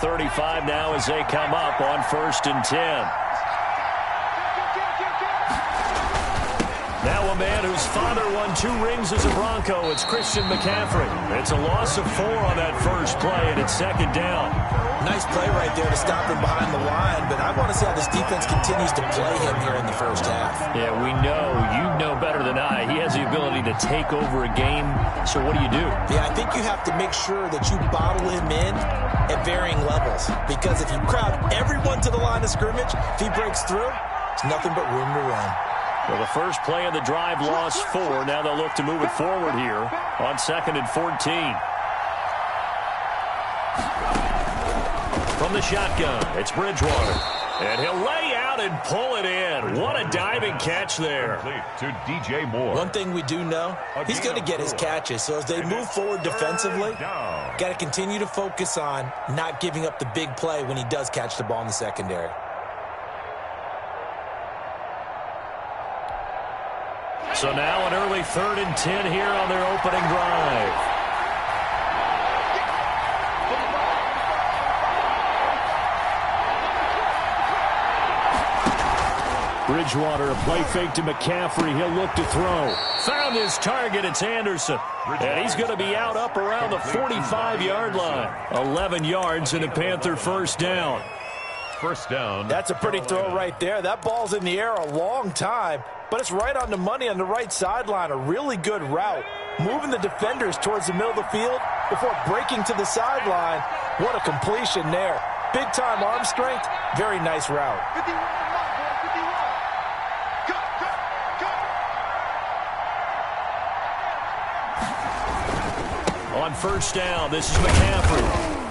35 now as they come up on 1st and 10. Now a man whose father won 2 rings as a Bronco. It's Christian McCaffrey. It's a loss of 4 on that first play, and it's 2nd down. Nice play right there to stop him behind the line, but I want to see how this defense continues to play him here in the first half. Yeah, we know. You know better than I. He has the ability to take over a game, so what do you do? Yeah, I think you have to make sure that you bottle him in at varying levels, because if you crowd everyone to the line of scrimmage, if he breaks through, it's nothing but room to run. Well, the first play of the drive lost 4. Now they'll look to move it forward here on 2nd and 14. From the shotgun, it's Bridgewater. And he'll lay out and pull it in. What a diving catch there. To DJ Moore. One thing we do know, he's going to get his catches. So as they move forward defensively, got to continue to focus on not giving up the big play when he does catch the ball in the secondary. So now an early 3rd and 10 here on their opening drive. Bridgewater, a play fake to McCaffrey. He'll look to throw. Found his target. It's Anderson. And he's going to be out up around the 45-yard line. 11 yards and a Panther first down. First down. That's a pretty throw right there. That ball's in the air a long time, but it's right on the money on the right sideline. A really good route. Moving the defenders towards the middle of the field before breaking to the sideline. What a completion there. Big-time arm strength. Very nice route. On first down, this is McCaffrey.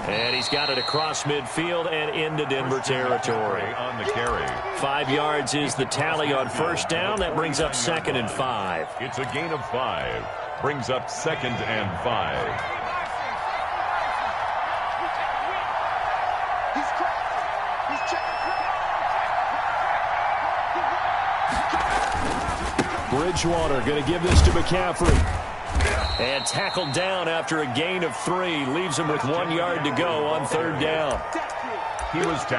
And he's got it across midfield and into Denver territory. On the carry. 5 yards is the tally on first down. That brings up 2nd and 5. It's a gain of 5. Brings up 2nd and 5. Bridgewater going to give this to McCaffrey. And tackled down after a gain of 3. Leaves him with 1 yard to go on 3rd down.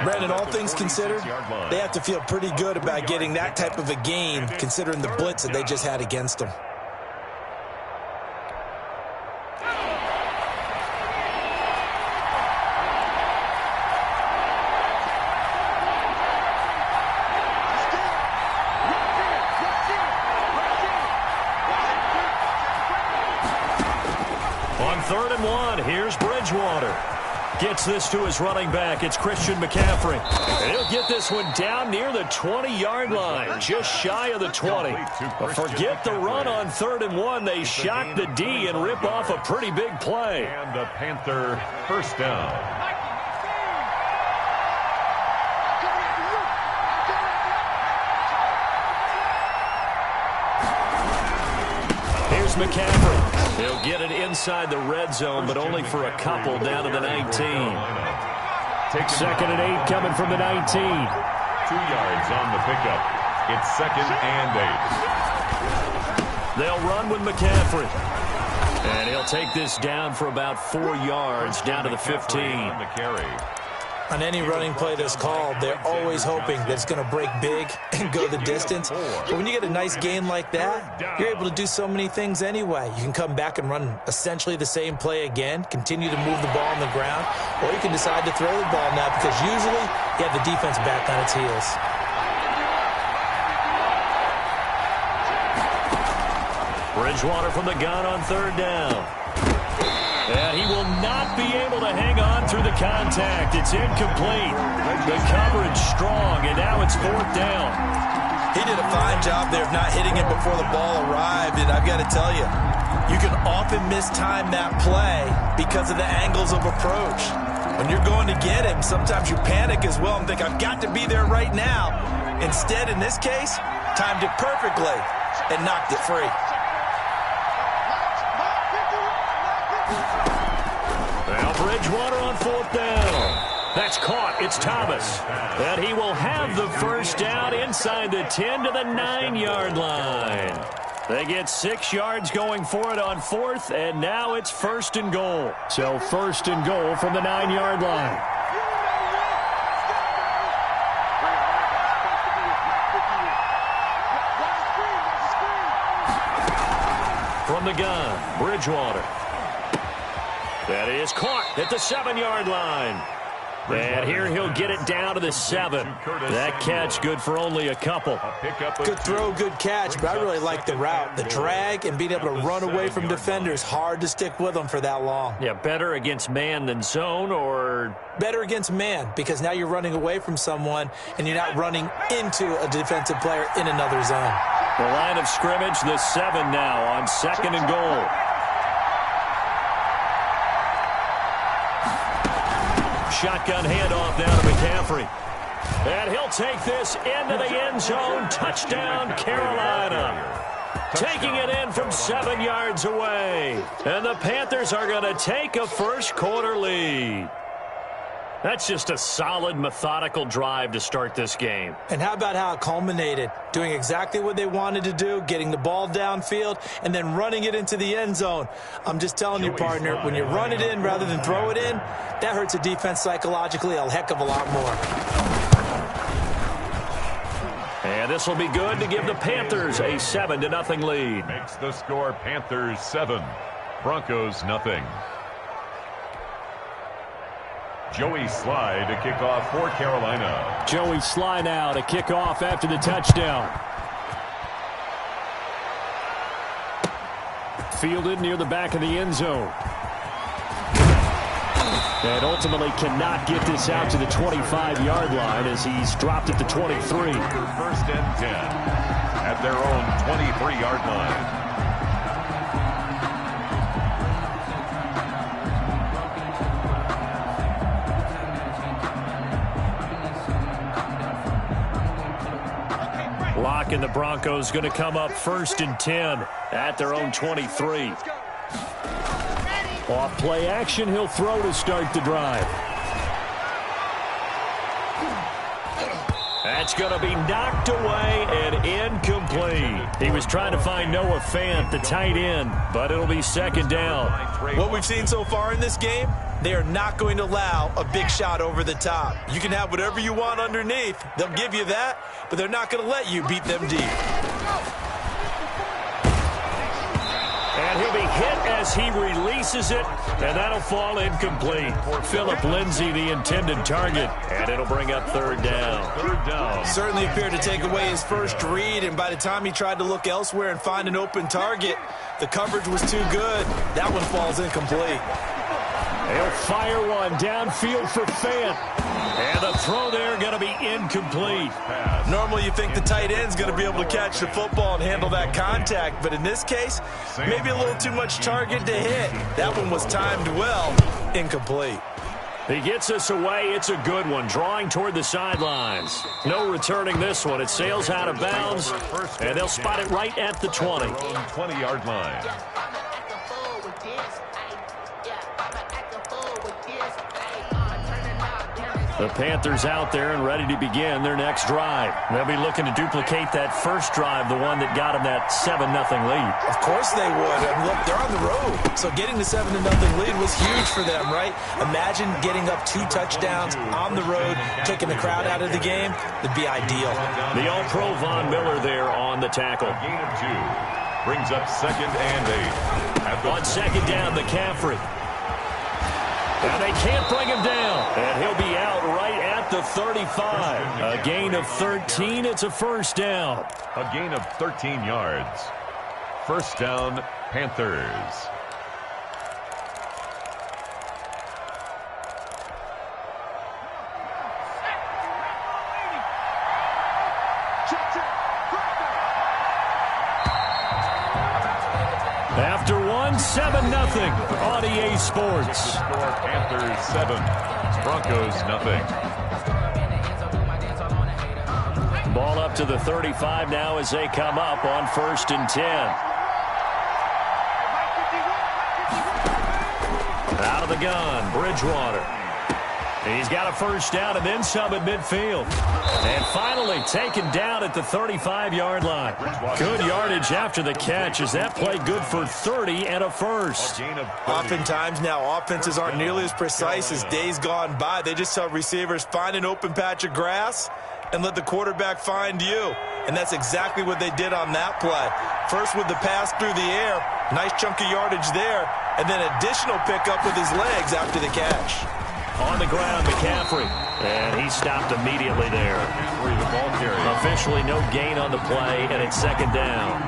Brandon, all things considered, they have to feel pretty good about getting that type of a gain, considering the blitz that they just had against them. On 3rd and 1, here's Bridgewater. Gets this to his running back. It's Christian McCaffrey. And he'll get this one down near the 20-yard line, just shy of the 20. But forget the run on 3rd and 1. They shock the D and rip off a pretty big play. And the Panther first down. Here's McCaffrey. He'll get it inside the red zone, but only for a couple down to the 19. 2nd and 8 coming from the 19. 2 yards on the pickup. It's 2nd and 8. They'll run with McCaffrey. And he'll take this down for about 4 yards down to the 15. On the carry. On any running play that's called, they're always hoping that it's going to break big and go the distance. But when you get a nice gain like that, you're able to do so many things anyway. You can come back and run essentially the same play again, continue to move the ball on the ground, or you can decide to throw the ball now because usually you have the defense back on its heels. Bridgewater from the gun on 3rd down. And he will not be able to hang on through the contact. It's incomplete. The coverage strong, and now it's 4th down. He did a fine job there of not hitting it before the ball arrived, and I've got to tell you, you can often mistime that play because of the angles of approach. When you're going to get him, sometimes you panic as well and think, I've got to be there right now. Instead, in this case, timed it perfectly and knocked it free. Now Bridgewater on 4th down. That's caught. It's Thomas. And he will have the first down inside the 10 to the 9-yard line. They get 6 yards going for it on 4th, and now it's 1st and goal. So 1st and goal from the 9-yard line. From the gun, Bridgewater. That is caught at the 7-yard line. And here he'll get it down to the 7. That catch good for only a couple. Good throw, good catch, but I really like the route. The drag and being able to run away from defenders, hard to stick with them for that long. Yeah, better against man than zone, or? Better against man, because now you're running away from someone and you're not running into a defensive player in another zone. The line of scrimmage, the 7 now on 2nd and goal. Shotgun handoff now to McCaffrey. And he'll take this into the end zone. Touchdown, Carolina. Taking it in from 7 yards away. And the Panthers are going to take a first-quarter lead. That's just a solid, methodical drive to start this game. And how about how it culminated? Doing exactly what they wanted to do, getting the ball downfield, and then running it into the end zone. I'm just telling you, partner, when you run it in rather than throw it in, that hurts a defense psychologically a heck of a lot more. And this will be good to give the Panthers a 7-0 lead. Makes the score Panthers 7, Broncos nothing. Joey Sly to kick off for Carolina. Joey Sly now to kick off after the touchdown. Fielded near the back of the end zone. And ultimately cannot get this out to the 25-yard line as he's dropped at the 23. 1st and 10 at their own 23-yard line. Lock and the Broncos going to come up 1st and 10 at their own 23. Off play action, he'll throw to start the drive. That's going to be knocked away and incomplete. He was trying to find Noah Fant, the tight end, but it'll be 2nd down. What we've seen so far in this game, they are not going to allow a big shot over the top. You can have whatever you want underneath. They'll give you that, but they're not going to let you beat them deep. And he'll be hit as he releases it, and that'll fall incomplete. Phillip Lindsay, the intended target, and it'll bring up 3rd down. 3rd down. Certainly appeared to take away his first read, and by the time he tried to look elsewhere and find an open target, the coverage was too good. That one falls incomplete. He'll fire one downfield for Fant. And the throw there going to be incomplete. Normally you think the tight end's going to be able to catch the football and handle that contact, but in this case, maybe a little too much target to hit. That one was timed well. Incomplete. He gets us away. It's a good one. Drawing toward the sidelines. No returning this one. It sails out of bounds, and they'll spot it right at the 20. 20-yard line. The Panthers out there and ready to begin their next drive. They'll be looking to duplicate that first drive, the one that got them that 7-0 lead. Of course they would. And look, they're on the road. So getting the 7-0 lead was huge for them, right? Imagine getting up 2 touchdowns on the road, taking the crowd out of the game. It'd be ideal. The All-Pro Von Miller there on the tackle. A gain of 2. Brings up 2nd and 8. On 2nd down, McCaffrey. And they can't bring him down. And he'll be out right at the 35. A gain of 13. It's a 1st down. A gain of 13 yards. 1st down, Panthers. After one, 7-0 on EA Sports. Score Panthers 7, Broncos nothing. Ball up to the 35 now as they come up on 1st and 10. Out of the gun, Bridgewater. He's got a 1st down and then some at midfield. And finally taken down at the 35-yard line. Good yardage after the catch. Is that play good for 30 and a 1st? Oftentimes now offenses aren't nearly as precise as days gone by. They just tell receivers, find an open patch of grass and let the quarterback find you. And that's exactly what they did on that play. First with the pass through the air, Nice chunk of yardage there, and then additional pickup with his legs after the catch. On the ground, McCaffrey. And he stopped immediately there. Officially no gain on the play, and it's second down.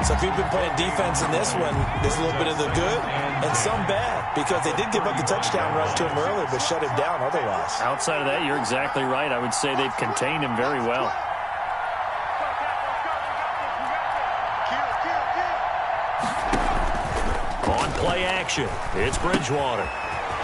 So if you've been playing defense in this one, there's a little bit of the good and some bad, because they did give up the touchdown run to him earlier, but shut him down otherwise. Outside of that, you're exactly right. I would say they've contained him very well. On play action, it's Bridgewater.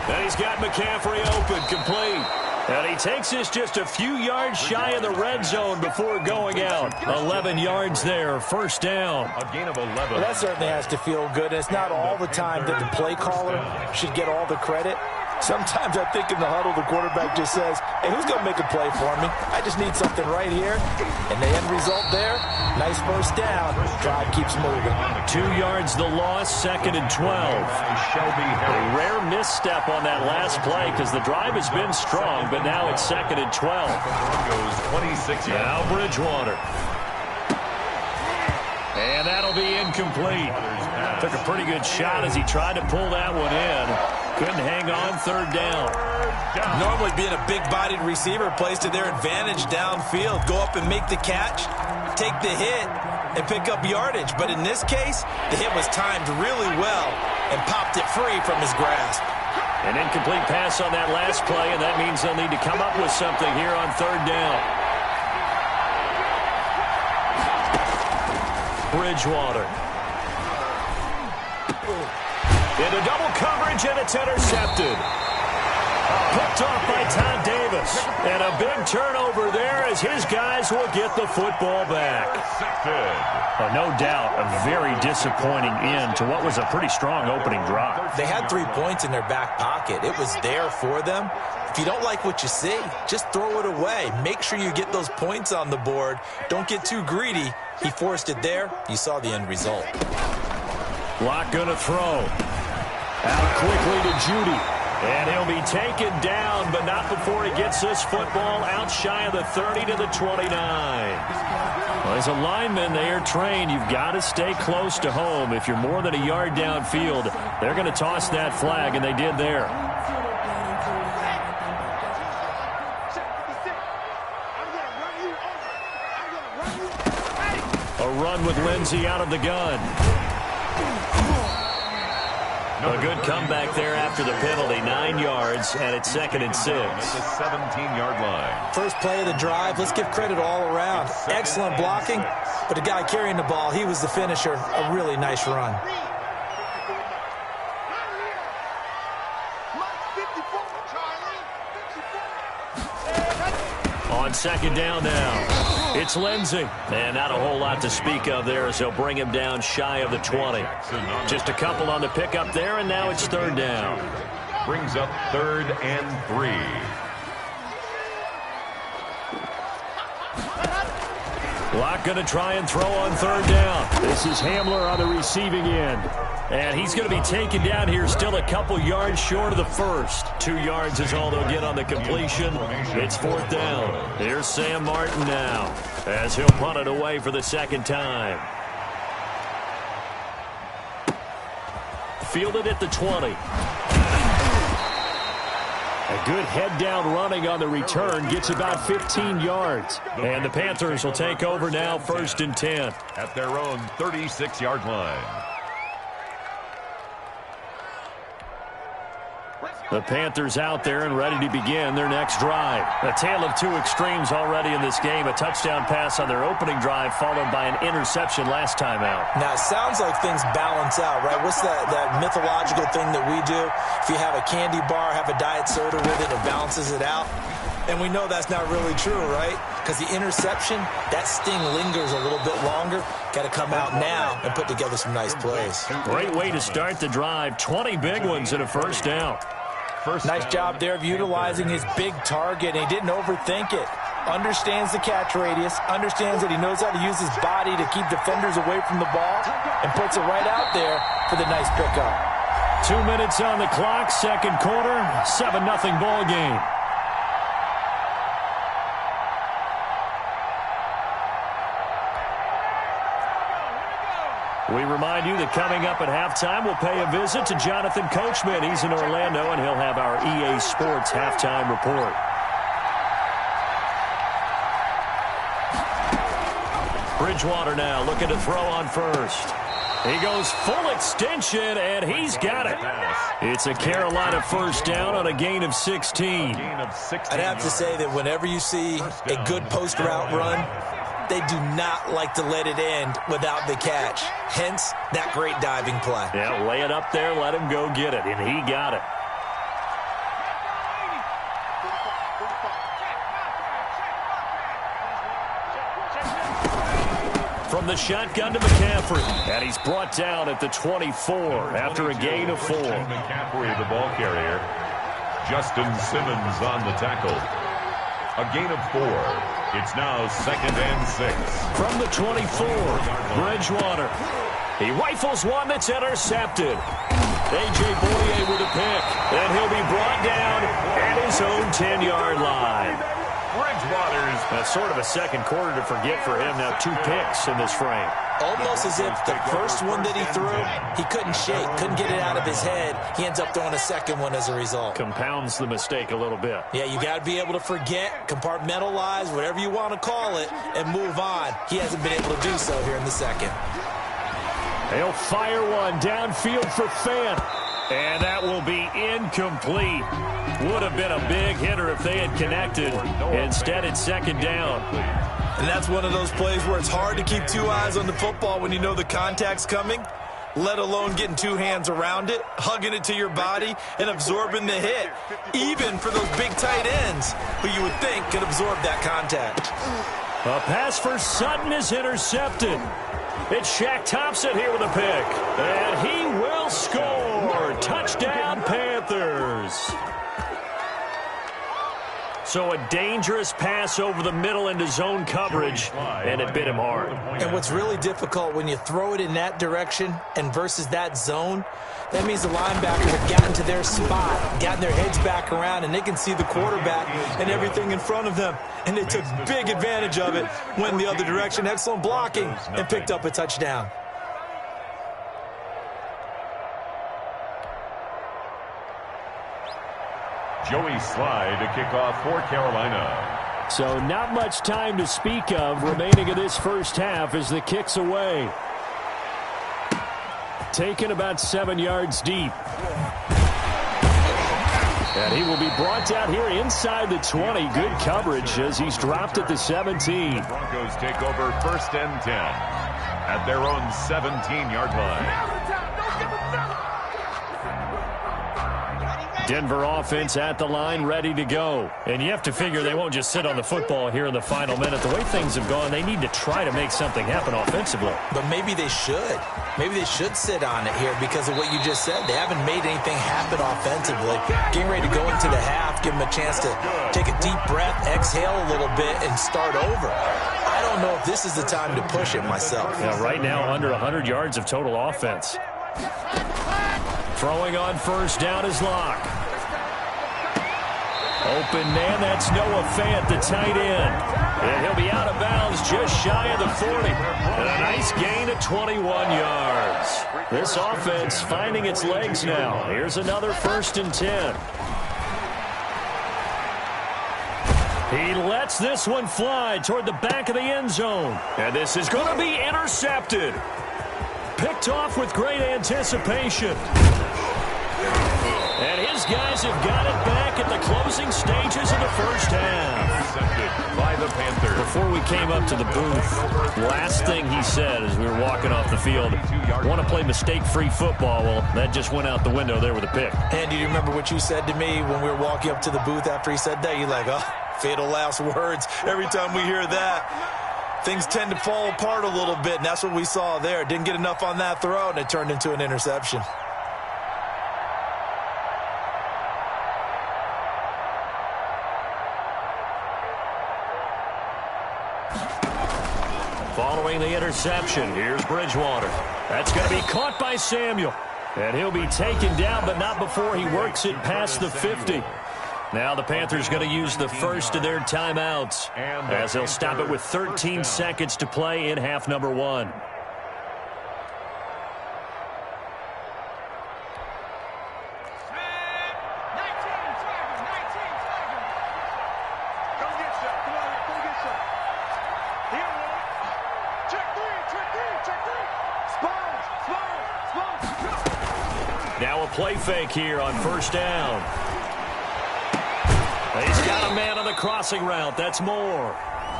And he's got McCaffrey open, complete. And he takes this just a few yards shy of the red zone before going out. 11 yards there, first down. A gain of 11. Well, that certainly has to feel good. It's not all the time that the play caller should get all the credit. Sometimes I think in the huddle, the quarterback just says, hey, who's going to make a play for me? I just need something right here. And the end result there, nice first down. Drive keeps moving. 2 yards the loss, second and 12. A rare misstep on that last play because the drive has been strong, but now it's second and 12. Now Bridgewater. And that'll be incomplete. Took a pretty good shot as he tried to pull that one in. Couldn't hang on, third down. Normally being a big-bodied receiver plays to their advantage downfield. Go up and make the catch, take the hit, and pick up yardage. But in this case, the hit was timed really well and popped it free from his grasp. An incomplete pass on that last play, and that means they'll need to come up with something here on third down. Bridgewater. Into double coverage, and it's intercepted. Picked off by Todd Davis. And a big turnover there as his guys will get the football back. No doubt, a very disappointing end to what was a pretty strong opening drive. They had 3 points in their back pocket. It was there for them. If you don't like what you see, just throw it away. Make sure you get those points on the board. Don't get too greedy. He forced it there. You saw the end result. Locke going to throw. Out quickly to Judy. And he'll be taken down, but not before he gets this football out shy of the 30 to the 29. Well, as a lineman, they are trained. You've got to stay close to home. If you're more than a yard downfield, they're going to toss that flag, and they did there. A run with Lindsey out of the gun. A good comeback there after the penalty, 9 yards, and it's second and 6. The 17-yard line. First play of the drive, let's give credit all around. Excellent blocking, but the guy carrying the ball, he was the finisher. A really nice run. On second down now. It's Lindsey. And not a whole lot to speak of there as they'll bring him down shy of the 20. Just a couple on the pickup there, and now it's third down. Brings up 3rd and 3. Locke going to try and throw on third down. This is Hamler on the receiving end. And he's going to be taken down here still a couple yards short of the first. 2 yards is all they'll get on the completion. It's fourth down. Here's Sam Martin now as he'll punt it away for the second time. Fielded at the 20. A good head-down running on the return gets about 15 yards. And the Panthers will take over now, 1st and 10. At their own 36-yard line. The Panthers out there and ready to begin their next drive. A tale of two extremes already in this game. A touchdown pass on their opening drive followed by an interception last time out. Now, it sounds like things balance out, right? What's that mythological thing that we do? If you have a candy bar, have a diet soda with it, it balances it out. And we know that's not really true, right? Because the interception, that sting lingers a little bit longer. Got to come out now and put together some nice plays. Great way to start the drive. 20 big ones and a first down. Nice job there of utilizing his big target. He didn't overthink it. Understands the catch radius. Understands that he knows how to use his body to keep defenders away from the ball. And puts it right out there for the nice pickup. 2 minutes on the clock. Second quarter. 7-0 ball game. We remind you that coming up at halftime, we'll pay a visit to Jonathan Coachman. He's in Orlando, and he'll have our EA Sports halftime report. Bridgewater now looking to throw on first. He goes full extension, and he's got it. It's a Carolina first down on a gain of 16. I'd have to say that whenever you see a good post route run, they do not like to let it end without the catch. Hence, that great diving play. Yeah, lay it up there, let him go get it, and he got it. From the shotgun to McCaffrey, and he's brought down at the 24 after a gain of 4. McCaffrey, the ball carrier. Justin Simmons on the tackle. A gain of 4. It's now 2nd and 6. From the 24, Bridgewater. He rifles one that's intercepted. A.J. Boye with a pick, and he'll be brought down at his own 10-yard line. Bridgewater's that's sort of a second quarter to forget for him. Now 2 picks in this frame. Almost as if the first one that he threw, he couldn't shake, couldn't get it out of his head. He ends up throwing a second one as a result. Compounds the mistake a little bit. Yeah, you got to be able to forget, compartmentalize, whatever you want to call it, and move on. He hasn't been able to do so here in the second. He'll fire one downfield for Fant. And that will be incomplete. Would have been a big hitter if they had connected. Instead, it's 2nd down. And that's one of those plays where it's hard to keep 2 eyes on the football when you know the contact's coming, let alone getting 2 hands around it, hugging it to your body, and absorbing the hit, even for those big tight ends who you would think could absorb that contact. A pass for Sutton is intercepted. It's Shaq Thompson here with a pick. And he will score. Touchdown, Panthers. So a dangerous pass over the middle into zone coverage, and it bit him hard. And what's really difficult when you throw it in that direction and versus that zone, that means the linebackers have gotten to their spot, gotten their heads back around, and they can see the quarterback and everything in front of them. And they took big advantage of it, went the other direction, excellent blocking, and picked up a touchdown. Joey Slye to kick off for Carolina. So not much time to speak of remaining of this first half as the kick's away. Taken about 7 yards deep. And he will be brought down here inside the 20. Good coverage as he's dropped at the 17. The Broncos take over 1st and 10 at their own 17-yard line. Denver offense at the line, ready to go. And you have to figure they won't just sit on the football here in the final minute. The way things have gone, they need to try to make something happen offensively. But maybe they should. Maybe they should sit on it here because of what you just said. They haven't made anything happen offensively. Getting ready to go into the half, give them a chance to take a deep breath, exhale a little bit, and start over. I don't know if this is the time to push it myself. Yeah, right now, under 100 yards of total offense. Throwing on first down is Locke. Open man, that's Noah Fant, the tight end. And he'll be out of bounds just shy of the 40. And a nice gain of 21 yards. This offense finding its legs now. Here's another 1st and 10. He lets this one fly toward the back of the end zone. And this is going to be intercepted. Picked off with great anticipation. And his guys have got it back at the closing stages of the first half. Intercepted by the Panthers. Before we came up to the booth, last thing he said as we were walking off the field, want to play mistake-free football. Well, that just went out the window there with a pick. Andy, do you remember what you said to me when we were walking up to the booth after he said that? You're like, oh, fatal last words. Every time we hear that, things tend to fall apart a little bit, and that's what we saw there. Didn't get enough on that throw, and it turned into an interception. Following the interception, here's Bridgewater. That's going to be caught by Samuel. And he'll be taken down, but not before he works it past the 50. Now the Panthers going to use the first of their timeouts as they'll stop it with 13 seconds to play in half number 1. play fake here on first down. He's got a man on the crossing route. That's Moore.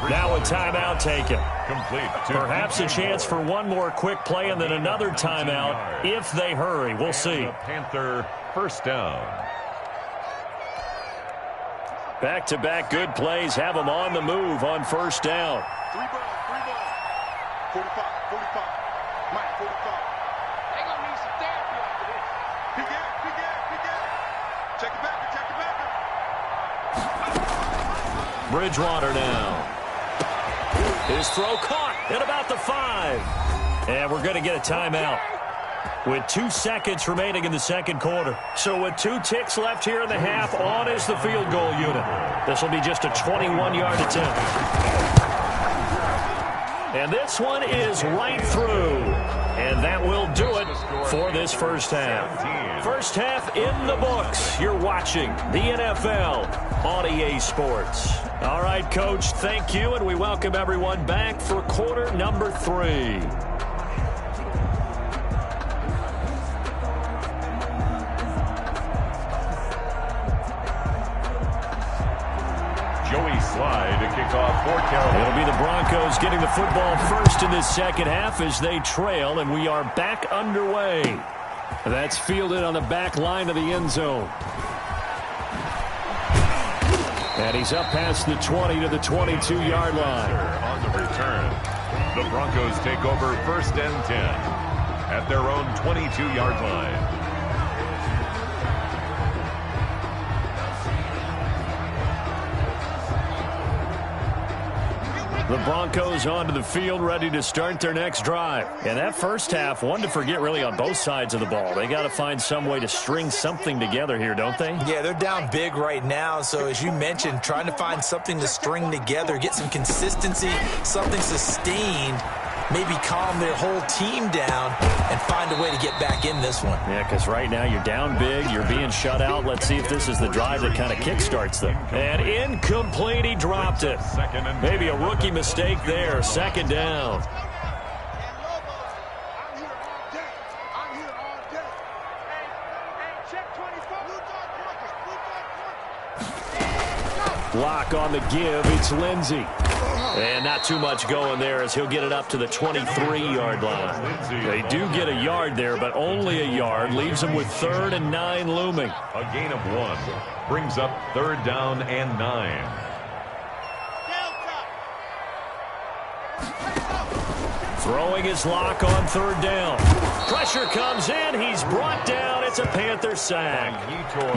Now a timeout taken. Complete. Perhaps a chance for one more quick play and then another timeout if they hurry. We'll see. Panther first down. Back-to-back good plays have them on the move on first down. 3 ball. 45. Mike, 45. They gonna need some therapy after this. Big out. Check it back. Bridgewater now. His throw caught at about the 5. And we're going to get a timeout with 2 seconds remaining in the second quarter. So with 2 ticks left here in the half, on is the field goal unit. This will be just a 21-yard attempt. And this one is right through. And that will do it for this first half. First half in the books. You're watching the NFL on EA Sports. All right, Coach, thank you, and we welcome everyone back for quarter number 3. Joey Slye to kick off for Carolina. It'll be the Broncos getting the football first in this second half as they trail, and we are back underway. That's fielded on the back line of the end zone. And he's up past the 20 to the 22-yard line. On the return, the Broncos take over first and 10 at their own 22-yard line. The Broncos onto the field, ready to start their next drive. And that first half, one to forget really on both sides of the ball. They got to find some way to string something together here, don't they? Yeah, they're down big right now. So as you mentioned, trying to find something to string together, get some consistency, something sustained, maybe calm their whole team down and find a way to get back in this one. Yeah, because right now you're down big, you're being shut out. Let's see if this is the drive that kind of kickstarts them. And incomplete, he dropped it. Maybe a rookie mistake there, second down. Lock on the give, it's Lindsey. And not too much going there as he'll get it up to the 23-yard line. They do get a yard there, but only a yard. Leaves them with 3rd and 9 looming. A gain of 1 brings up 3rd down and 9. Throwing his lock on 3rd down. Pressure comes in. He's brought down. It's a Panther sack.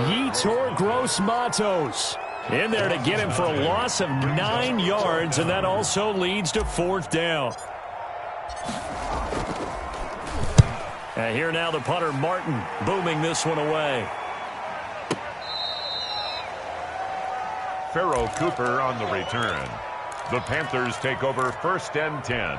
Yetur Gross-Matos in there to get him for a loss of 9 yards, and that also leads to 4th down. And here now the punter, Martin, booming this one away. Pharaoh Cooper on the return. The Panthers take over first and 10.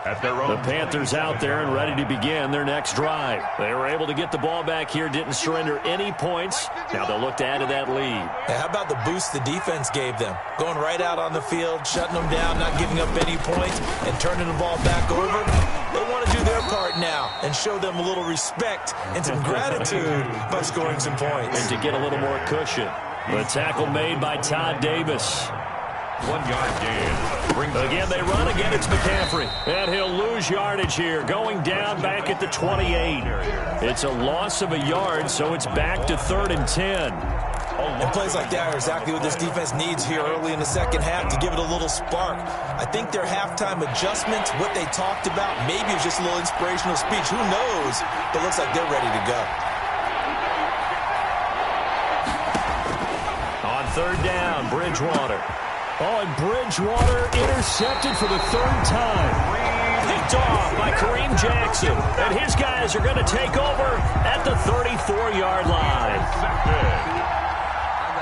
At their own. The Panthers out there and ready to begin their next drive. They were able to get the ball back here, didn't surrender any points. Now they'll look to add to that lead. Yeah, how about the boost the defense gave them? Going right out on the field, shutting them down, not giving up any points, and turning the ball back over. They want to do their part now and show them a little respect and some gratitude by scoring some points. And to get a little more cushion. The tackle made by Todd Davis. 1-yard gain. Again, they run. Again, it's McCaffrey. And he'll lose yardage here, going down back at the 28. It's a loss of a yard, so it's back to 3rd and 10. And plays like that are exactly what this defense needs here early in the second half to give it a little spark. I think their halftime adjustments, what they talked about, maybe it was just a little inspirational speech. Who knows? But it looks like they're ready to go. On 3rd down, Bridgewater. Oh, and Bridgewater intercepted for the 3rd time. Picked off by Kareem Jackson. And his guys are going to take over at the 34-yard line.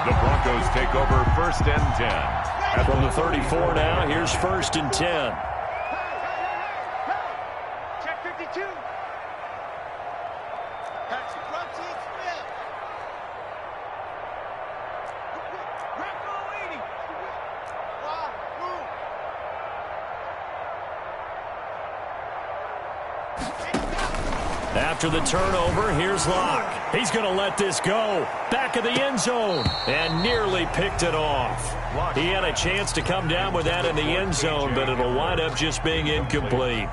The Broncos take over first and 10. From the 34 now, here's 1st and 10. Check 52. After the turnover, here's Locke. He's going to let this go. Back of the end zone. And nearly picked it off. He had a chance to come down with that in the end zone, but it'll wind up just being incomplete.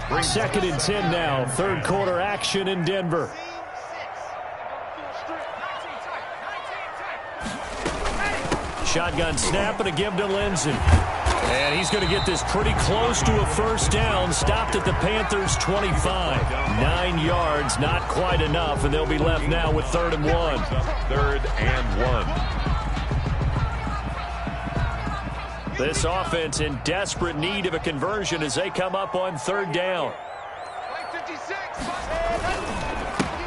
2nd and 10 now. Third quarter action in Denver. Shotgun snap and a give to Lindsey. And he's going to get this pretty close to a first down. Stopped at the Panthers' 25. 9 yards, not quite enough, and they'll be left now with 3rd and 1. 3rd and 1. This offense in desperate need of a conversion as they come up on 3rd down.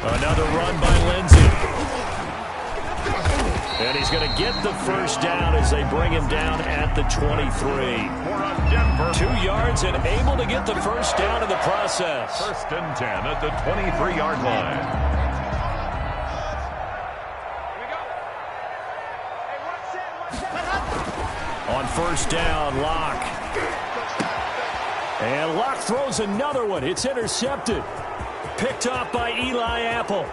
Another run by Lindsey. And he's going to get the first down as they bring him down at the 23. 2 yards and able to get the first down in the process. 1st and 10 at the 23-yard line. On 1st down, Locke. And Locke throws another one. It's intercepted. Picked off by Eli Apple.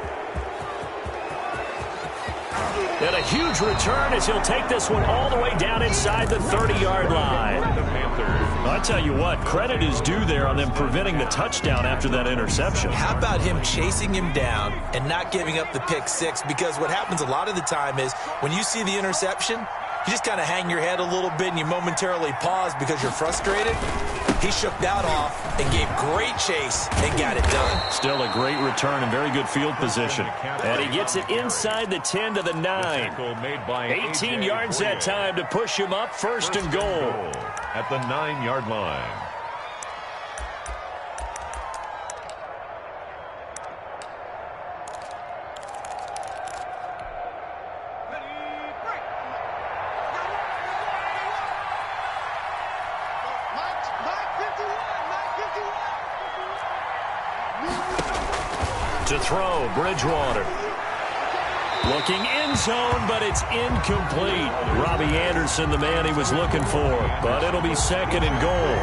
And a huge return as he'll take this one all the way down inside the 30-yard line. I tell you what, credit is due there on them preventing the touchdown after that interception. How about him chasing him down and not giving up the pick six? Because what happens a lot of the time is when you see the interception, you just kind of hang your head a little bit and you momentarily pause because you're frustrated. He shook that off and gave great chase and got it done. Still a great return and very good field position. And he gets it inside the 10 to the 9. 18 yards that time to push him up 1st and goal. At the 9-yard line. To throw, Bridgewater. Looking end zone, but it's incomplete. Robbie Anderson, the man he was looking for. But it'll be 2nd and goal.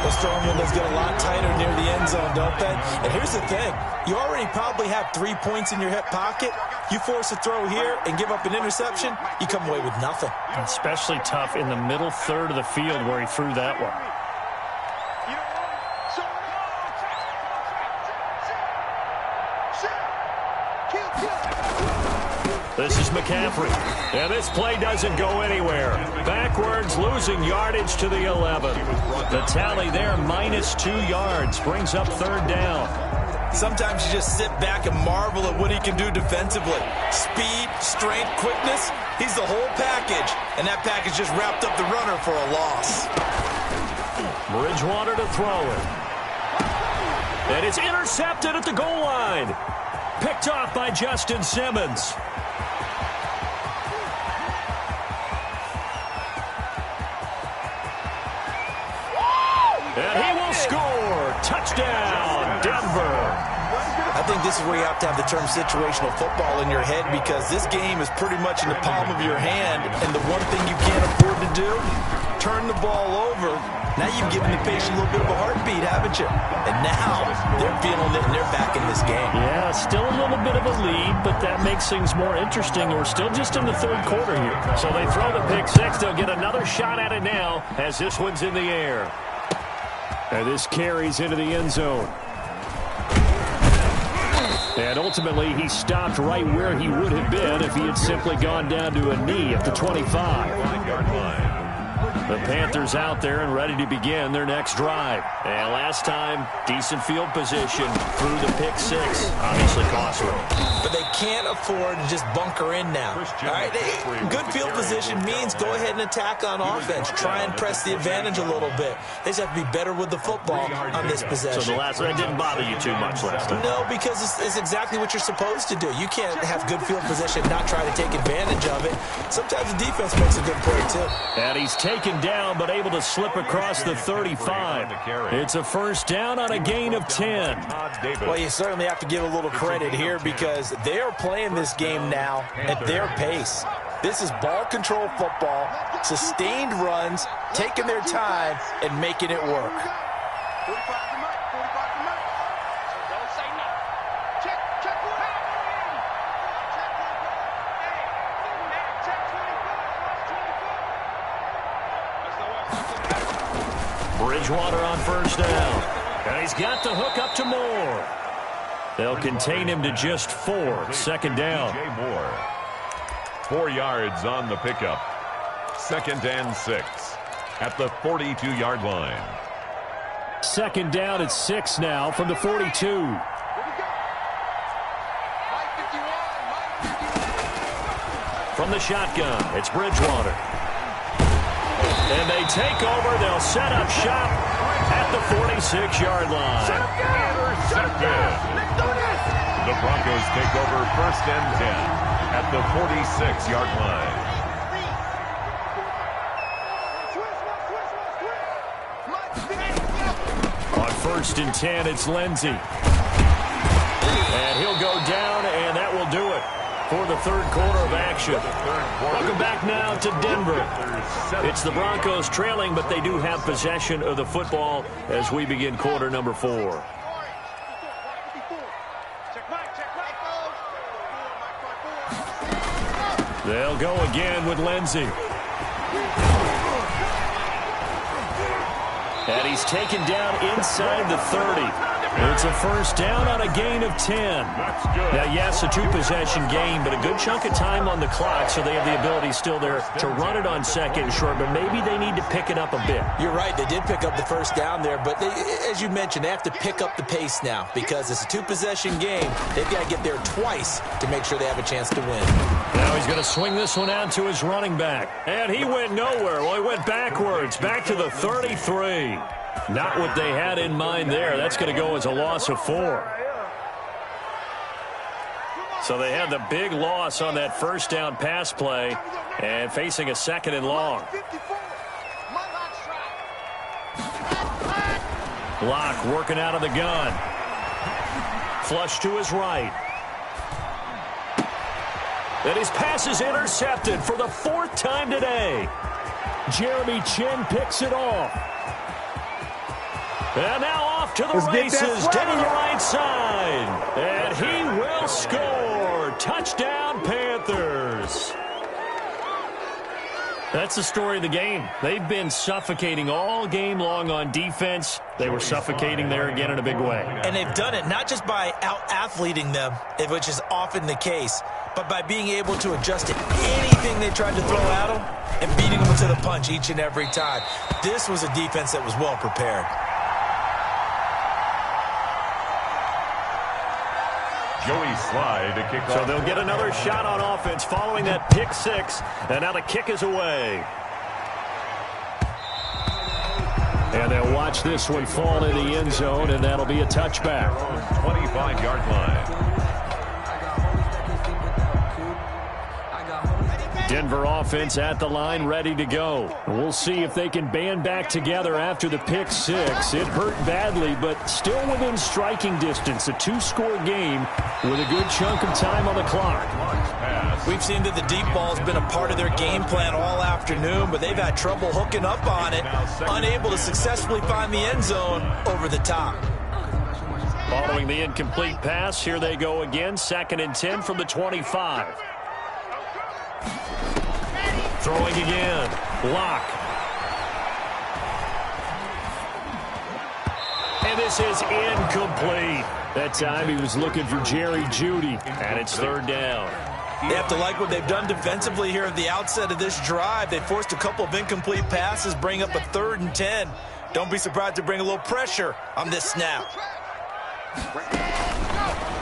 Those throwing windows get a lot tighter near the end zone, don't they? And here's the thing. You already probably have 3 points in your hip pocket. You force a throw here and give up an interception, you come away with nothing. Especially tough in the middle third of the field where he threw that one. This is McCaffrey. And this play doesn't go anywhere. Backwards, losing yardage to the 11. The tally there, -2 yards. Brings up 3rd down. Sometimes you just sit back and marvel at what he can do defensively. Speed, strength, quickness. He's the whole package. And that package just wrapped up the runner for a loss. Bridgewater to throw it. And it's intercepted at the goal line. Picked off by Justin Simmons. And he will score. Touchdown, Denver. I think this is where you have to have the term situational football in your head because this game is pretty much in the palm of your hand, and the one thing you can't afford to do, turn the ball over. Now you've given the patient a little bit of a heartbeat, haven't you? And now they're feeling it, and they're back in this game. Yeah, still a little bit of a lead, but that makes things more interesting. We're still just in the 3rd quarter here. So they throw the pick six. They'll get another shot at it now as this one's in the air. And this carries into the end zone. And ultimately, he stopped right where he would have been if he had simply gone down to a knee at the 25. The Panthers out there and ready to begin their next drive. And last time, decent field position through the pick six. Obviously costly. But they can't afford to just bunker in now. All right, good field position means go ahead and attack on offense. Try and press the advantage a little bit. They just have to be better with the football on this possession. So that didn't bother you too much last time? No, because it's exactly what you're supposed to do. You can't have good field position, not try to take advantage of it. Sometimes the defense makes a good play, too. And he's taken down, but able to slip across the 35. It's a first down on a gain of 10. Well, you certainly have to give a little credit here because they are playing this game now at their pace. This is ball control football, sustained runs, taking their time, and making it work. Bridgewater on first down. And he's got the hook up to Moore. They'll contain him to just 4. Second down. DJ Moore. 4 yards on the pickup. 2nd and 6 at the 42-yard line. Second down at 6 now from the 42. From the shotgun, it's Bridgewater. And they take over. They'll set up shop at the 46-yard line. Intercepted. The Broncos take over 1st and 10 at the 46-yard line. On 1st and 10, it's Lindsey. And he'll go down, and that will do it for the third quarter of action. Welcome back now to Denver. It's the Broncos trailing, but they do have possession of the football as we begin quarter number 4. They'll go again with Lindsey. And he's taken down inside the 30. It's a first down on a gain of 10. Now, yes, a 2-possession game, but a good chunk of time on the clock, so they have the ability still there to run it on 2nd and short, but maybe they need to pick it up a bit. You're right. They did pick up the first down there, but as you mentioned, they have to pick up the pace now because it's a 2-possession game. They've got to get there twice to make sure they have a chance to win. Now he's going to swing this one out to his running back. And he went nowhere. Well, he went backwards, back to the 33. Not what they had in mind there. That's going to go as a loss of 4. So they had the big loss on that first down pass play and facing a 2nd and long. Block working out of the gun. Flush to his right. And his pass is intercepted for the 4th time today. Jeremy Chin picks it off. And now off to the races down the right side. And he will score. Touchdown, Panthers. That's the story of the game. They've been suffocating all game long on defense. They were suffocating there again in a big way. And they've done it not just by out-athleting them, which is often the case, but by being able to adjust to anything they tried to throw at them and beating them to the punch each and every time. This was a defense that was well prepared. Joey Slye to kick off. So they'll get another shot on offense following that pick 6, and now the kick is away. And they'll watch this one fall in the end zone, and that'll be a touchback. 25-yard line. Denver offense at the line, ready to go. We'll see if they can band back together after the pick 6. It hurt badly, but still within striking distance. A 2-score game with a good chunk of time on the clock. We've seen that the deep ball's been a part of their game plan all afternoon, but they've had trouble hooking up on it, unable to successfully find the end zone over the top. Following the incomplete pass, here they go again. 2nd and 10 from the 25. Throwing again. Lock. And this is incomplete. That time he was looking for Jerry Jeudy, and it's 3rd down. They have to like what they've done defensively here at the outset of this drive. They forced a couple of incomplete passes, bring up a 3rd and 10. Don't be surprised to bring a little pressure on this snap.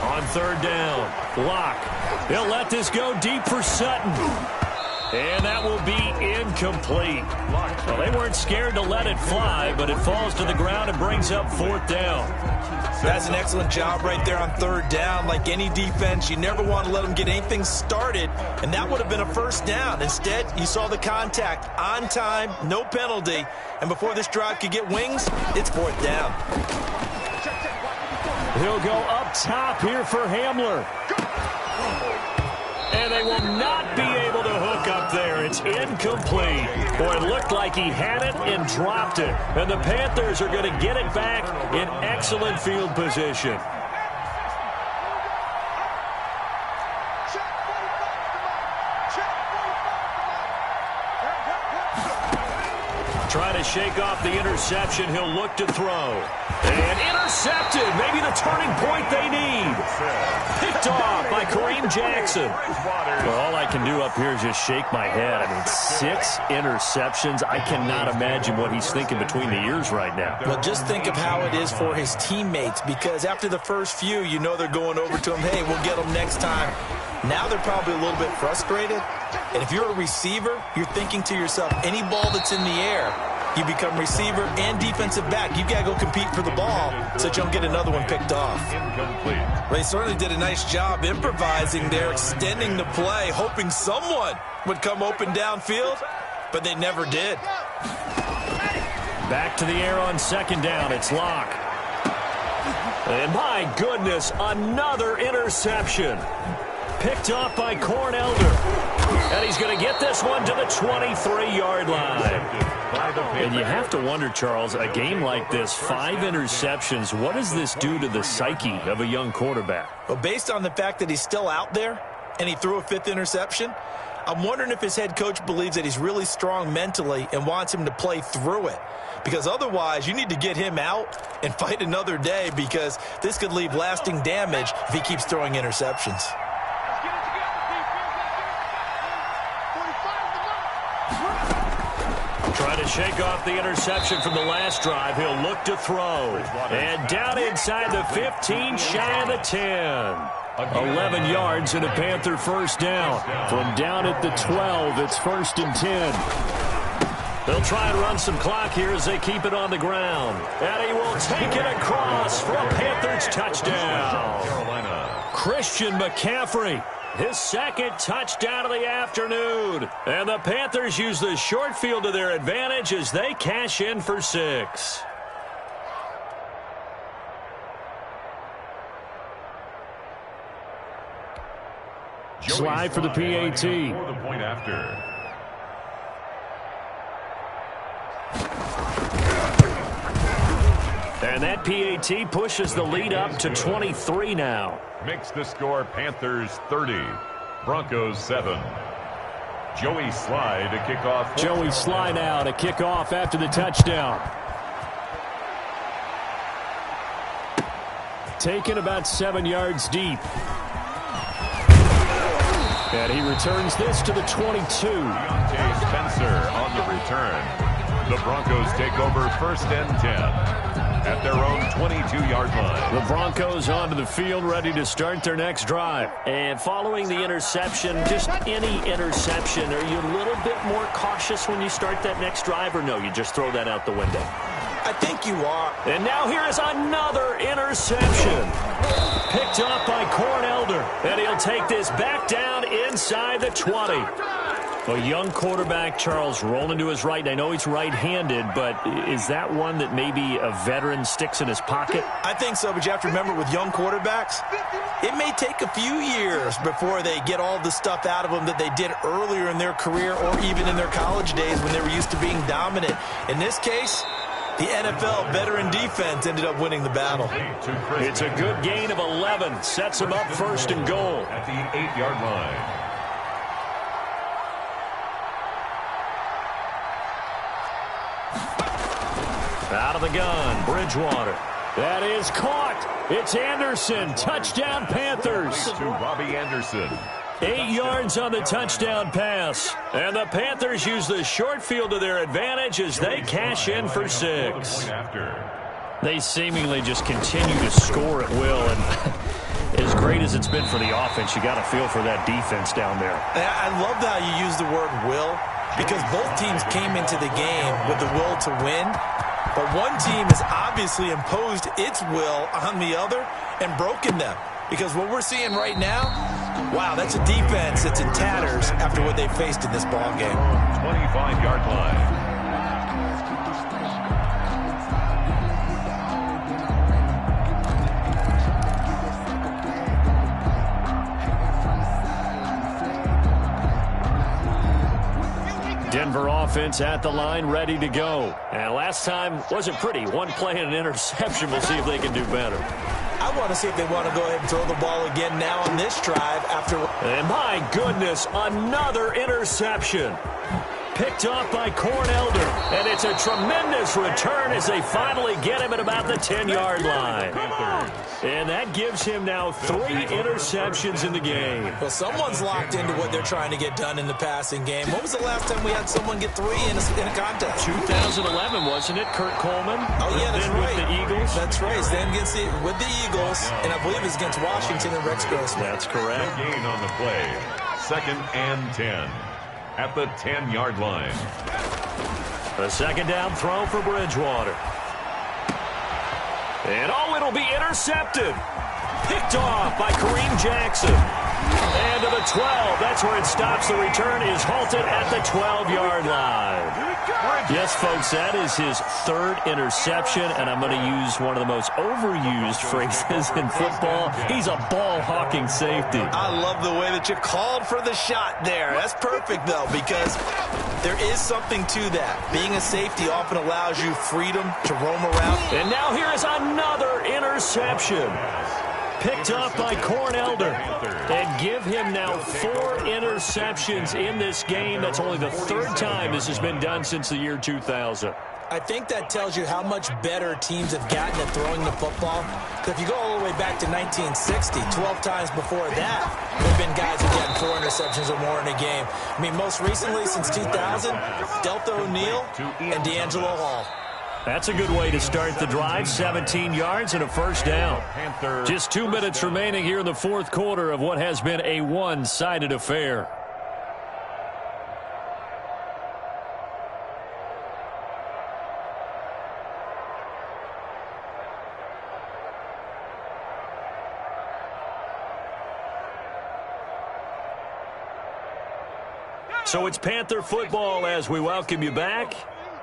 On 3rd down, Lock. They'll let this go deep for Sutton. And that will be incomplete. Well, they weren't scared to let it fly, but it falls to the ground and brings up 4th down. That's an excellent job right there on 3rd down. Like any defense, you never want to let them get anything started, and that would have been a 1st down. Instead, you saw the contact on time, no penalty, and before this drive could get wings, it's 4th down. He'll go up top here for Hamler. And they will not be able to hook up there. It's incomplete. Boy, it looked like he had it and dropped it. And the Panthers are going to get it back in excellent field position. Trying to shake off the interception. He'll look to throw. And intercepted. Maybe the turning point they need. Picked off by Kareem Jackson. Well, all I can do up here is just shake my head. I mean, 6 interceptions. I cannot imagine what he's thinking between the ears right now. Well, just think of how it is for his teammates, because after the first few, you know they're going over to him, hey, we'll get them next time. Now they're probably a little bit frustrated. And if you're a receiver, you're thinking to yourself, any ball that's in the air, you become receiver and defensive back. You've got to go compete for the ball so that you don't get another one picked off. Incomplete. Well, they certainly did a nice job improvising there, extending the play, hoping someone would come open downfield, but they never did. Back to the air on second down. It's Locke. And my goodness, another interception. Picked off by Cornelder. And he's going to get this one to the 23-yard line. And you have to wonder, Charles, a game like this, 5 interceptions, what does this do to the psyche of a young quarterback? Well, based on the fact that he's still out there and he threw a 5th interception, I'm wondering if his head coach believes that he's really strong mentally and wants him to play through it. Because otherwise, you need to get him out and fight another day, because this could leave lasting damage if he keeps throwing interceptions. Trying to shake off the interception from the last drive. He'll look to throw. And down inside the 15, shy of the 10. 11 yards and a Panther first down. From down at the 12, it's 1st and 10. They'll try and run some clock here as they keep it on the ground. And he will take it across for a Panthers touchdown. Christian McCaffrey. His 2nd touchdown of the afternoon. And the Panthers use the short field to their advantage as they cash in for 6. Slide for the PAT. For the point after. And that PAT pushes the lead up to 23 now. Makes the score Panthers 30, Broncos 7. Joey Slye to kick off. Joey Slye now to kick off after the touchdown. Taken about 7 yards deep. And he returns this to the 22. Deontay Spencer on the return. The Broncos take over 1st and 10. At their own 22-yard line. The Broncos onto the field, ready to start their next drive. And following the interception, just any interception, are you a little bit more cautious when you start that next drive, or no, you just throw that out the window? I think you are. And now here is another interception. Picked up by Cornelder. And he'll take this back down inside the 20. A young quarterback, Charles, rolling to his right. And I know he's right-handed, but is that one that maybe a veteran sticks in his pocket? I think so, but you have to remember with young quarterbacks, it may take a few years before they get all the stuff out of them that they did earlier in their career or even in their college days when they were used to being dominant. In this case, the NFL veteran defense ended up winning the battle. It's a good gain of 11. Sets him up 1st and goal. At the 8-yard line. Out of the gun, Bridgewater. That is caught. It's Anderson. Touchdown, Panthers. To Robbie Anderson. 8 yards on the touchdown pass. And the Panthers use the short field to their advantage as they cash in for 6. They seemingly just continue to score at will. And as great as it's been for the offense, you got to feel for that defense down there. I love how you use the word will, because both teams came into the game with the will to win. But one team has obviously imposed its will on the other and broken them. Because what we're seeing right now, wow, that's a defense that's in tatters after what they faced in this ball game. 25-yard line. Denver offense at the line, ready to go. And last time wasn't pretty. One play and an interception. We'll see if they can do better. I want to see if they want to go ahead and throw the ball again now on this drive after. And my goodness, another interception. picked off by Cornelder. And it's a tremendous return as they finally get him at about the 10-yard line. And that gives him now 3 interceptions in the game. Well, someone's locked into what they're trying to get done in the passing game. When was the last time we had someone get 3 in a contest? 2011, wasn't it? Kurt Coleman? Oh, yeah, that's right. With the Eagles? That's right. Then with the Eagles, and I believe it's against Washington and Rex Grossman. That's correct. Gain on the play. 2nd and 10 at the 10-yard line. A second down throw for Bridgewater. And it'll be intercepted. Picked off by Kareem Jackson. And to the 12. That's where it stops. The return is halted at the 12-yard line. Yes, folks, that is his 3rd interception, and I'm going to use one of the most overused phrases in football. He's a ball-hawking safety. I love the way that you called for the shot there. That's perfect, though, because there is something to that. Being a safety often allows you freedom to roam around. And now here is another interception. Picked up by Cornelder. And give him now 4 interceptions in this game. That's only the 3rd time this has been done since the year 2000. I think that tells you how much better teams have gotten at throwing the football. Because if you go all the way back to 1960, 12 times before that, there have been guys who've gotten 4 interceptions or more in a game. I mean, most recently, since 2000, Delta O'Neal and D'Angelo Hall. That's a good way to start the drive. 17 yards and a first down. Just 2 minutes remaining here in the 4th quarter of what has been a one-sided affair. So it's Panther football as we welcome you back.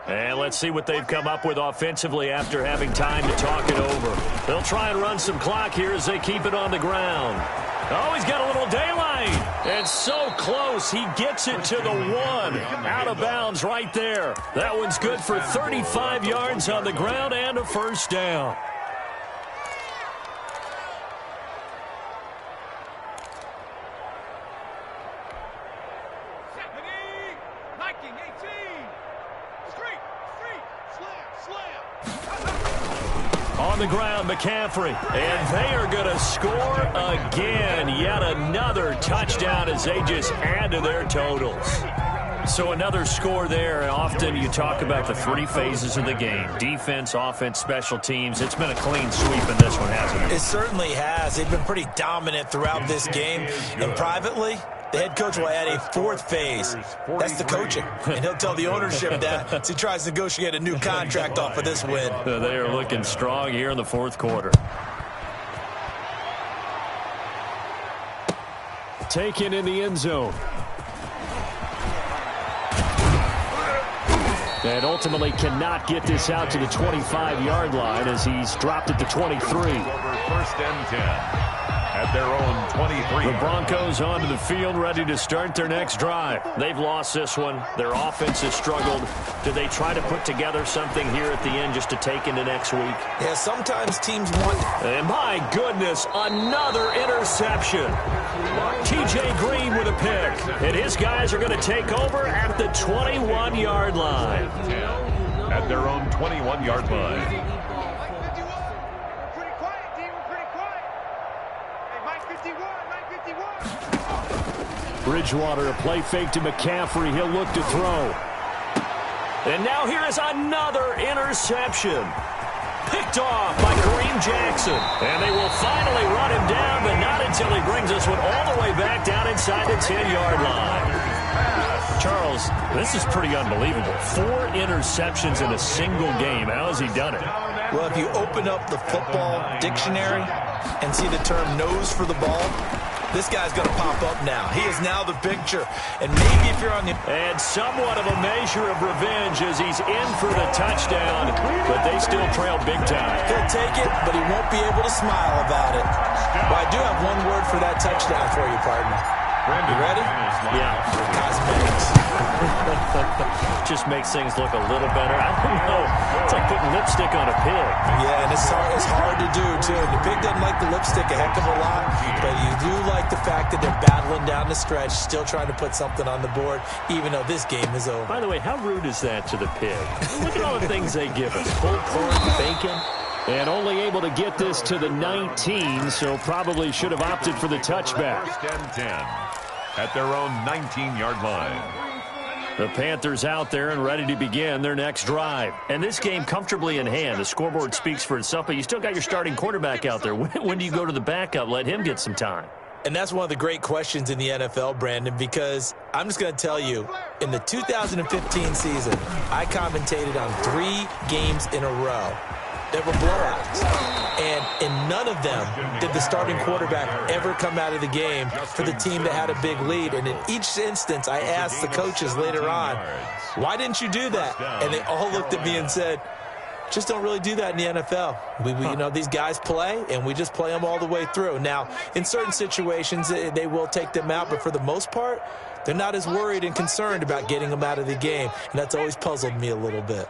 And let's see what they've come up with offensively after having time to talk it over. They'll try and run some clock here as they keep it on the ground. Oh, he's got a little daylight. And so close. He gets it to the 1. Out of bounds right there. That one's good for 35 yards on the ground and a first down. On the ground, McCaffrey. And they are going to score again. Yet another touchdown as they just add to their totals. So another score there. And often you talk about the 3 phases of the game. Defense, offense, special teams. It's been a clean sweep in this one, hasn't it? It certainly has. They've been pretty dominant throughout this game. And privately, the head coach will add a 4th phase. That's the coaching. And he'll tell the ownership that as he tries to negotiate a new contract off of this win. They are looking strong here in the 4th quarter. Taken in the end zone. And ultimately cannot get this out to the 25-yard line as he's dropped it to 23. Over 1st and 10. At their own 23. The Broncos onto the field, ready to start their next drive. They've lost this one. Their offense has struggled. Do they try to put together something here at the end just to take into next week? Yeah, sometimes teams want. And my goodness, another interception. T.J. Green with a pick. And his guys are going to take over at the 21-yard line. At their own 21-yard line. Bridgewater, a play fake to McCaffrey. He'll look to throw. And now here is another interception. Picked off by Kareem Jackson. And they will finally run him down, but not until he brings this one all the way back down inside the 10-yard line. Charles, this is pretty unbelievable. 4 interceptions in a single game. How has he done it? Well, if you open up the football dictionary and see the term nose for the ball, this guy's going to pop up now. He is now the picture. And maybe if you're on the... And somewhat of a measure of revenge as he's in for the touchdown, but they still trail big time. He'll take it, but he won't be able to smile about it. Well, I do have one word for that touchdown for you, partner. You ready? Yeah. Cosmetics. Just makes things look a little better. I don't know. It's like putting lipstick on a pig. Yeah, and it's hard to do, too. The pig doesn't like the lipstick a heck of a lot, but you do like the fact that they're battling down the stretch, still trying to put something on the board, even though this game is over. By the way, how rude is that to the pig? Look at all the things they give us. Pulled pork, bacon. And only able to get this to the 19, so probably should have opted for the touchback. First and 10 at their own 19-yard line. The Panthers out there and ready to begin their next drive. And this game comfortably in hand. The scoreboard speaks for itself, but you still got your starting quarterback out there. When do you go to the backup? Let him get some time. And that's one of the great questions in the NFL, Brandon, because I'm just going to tell you, in the 2015 season, I commentated on 3 games in a row that were blowouts. And in none of them did the starting quarterback ever come out of the game for the team that had a big lead. And in each instance, I asked the coaches later on, why didn't you do that? And they all looked at me and said, just don't really do that in the NFL. You know, these guys play, and we just play them all the way through. Now, in certain situations, they will take them out, but for the most part, they're not as worried and concerned about getting them out of the game. And that's always puzzled me a little bit.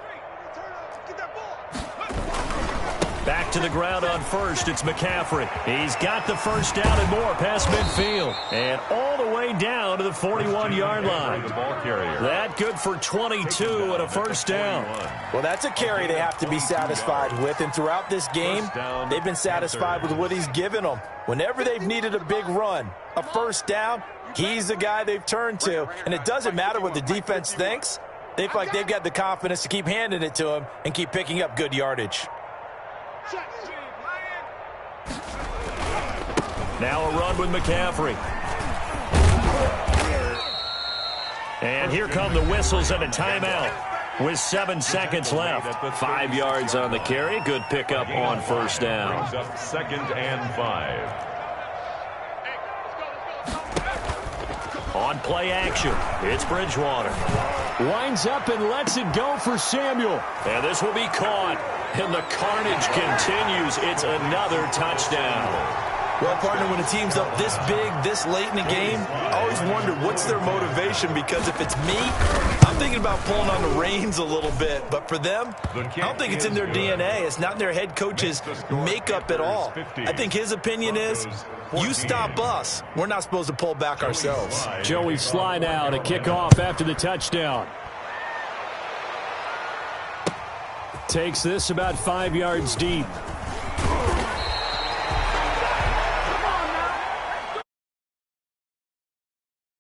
Back to the ground on first, it's McCaffrey. He's got the first down and more past midfield. And all the way down to the 41-yard line. That good for 22 and a first down. Well, that's a carry they have to be satisfied with. And throughout this game, they've been satisfied with what he's given them. Whenever they've needed a big run, a first down, he's the guy they've turned to. And it doesn't matter what the defense thinks. They feel like they've got the confidence to keep handing it to him and keep picking up good yardage. Now a run with McCaffrey. And here come the whistles and a timeout with 7 seconds left. 5 yards on the carry. Good pickup on first down. Brings up 2nd and 5. On play action, it's Bridgewater. Winds up and lets it go for Samuel. And this will be caught. And the carnage continues. It's another touchdown. Well, partner, when a team's up this big, this late in the game, I always wonder what's their motivation, because if it's me, I'm thinking about pulling on the reins a little bit. But for them, I don't think it's in their DNA. It's not in their head coach's makeup at all. I think his opinion is, you stop us, we're not supposed to pull back ourselves. Joey Sly now to kick off after the touchdown. Takes this about 5 yards deep.